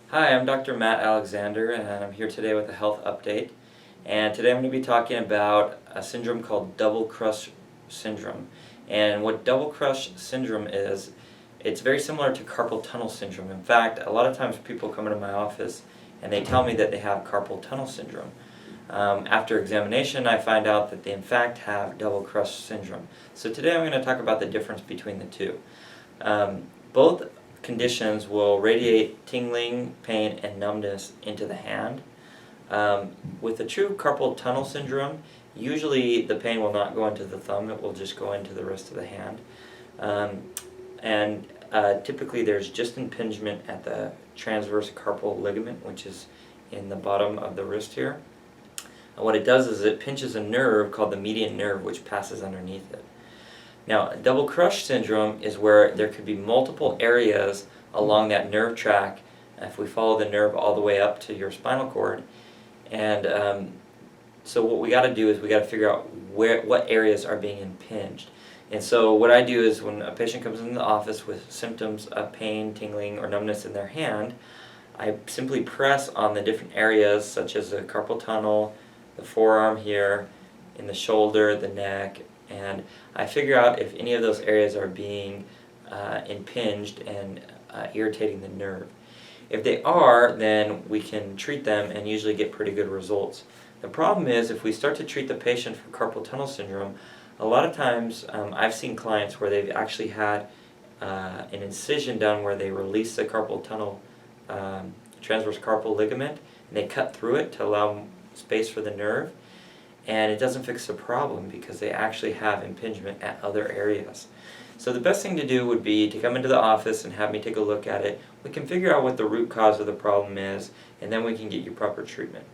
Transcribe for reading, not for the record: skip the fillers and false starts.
Hi, I'm Dr. Matt Alexander, and I'm here today with a health update. And today I'm going to be talking about a syndrome called double crush syndrome. And what double crush syndrome is, it's very similar to carpal tunnel syndrome. In fact, a lot of times people come into my office and they tell me that they have carpal tunnel syndrome. After examination, I find out that they in fact have double crush syndrome. So today I'm going to talk about the difference between the two. Both conditions will radiate tingling, pain, and numbness into the hand. With the true carpal tunnel syndrome, usually the pain will not go into the thumb, it will just go into the rest of the hand. Typically there's just impingement at the transverse carpal ligament, which is in the bottom of the wrist here. And what it does is it pinches a nerve called the median nerve, which passes underneath it. Now, double crush syndrome is where there could be multiple areas along that nerve track if we follow the nerve all the way up to your spinal cord. And so what we got to do is we got to figure out what areas are being impinged. And so what I do is when a patient comes into the office with symptoms of pain, tingling, or numbness in their hand, I simply press on the different areas such as the carpal tunnel, the forearm here, in the shoulder, the neck, and I figure out if any of those areas are being impinged and irritating the nerve. If they are, then we can treat them and usually get pretty good results. The problem is if we start to treat the patient for carpal tunnel syndrome, a lot of times I've seen clients where they've actually had an incision done where they release the carpal tunnel transverse carpal ligament and they cut through it to allow space for the nerve. And it doesn't fix the problem because they actually have impingement at other areas. So the best thing to do would be to come into the office and have me take a look at it. We can figure out what the root cause of the problem is, and then we can get you proper treatment.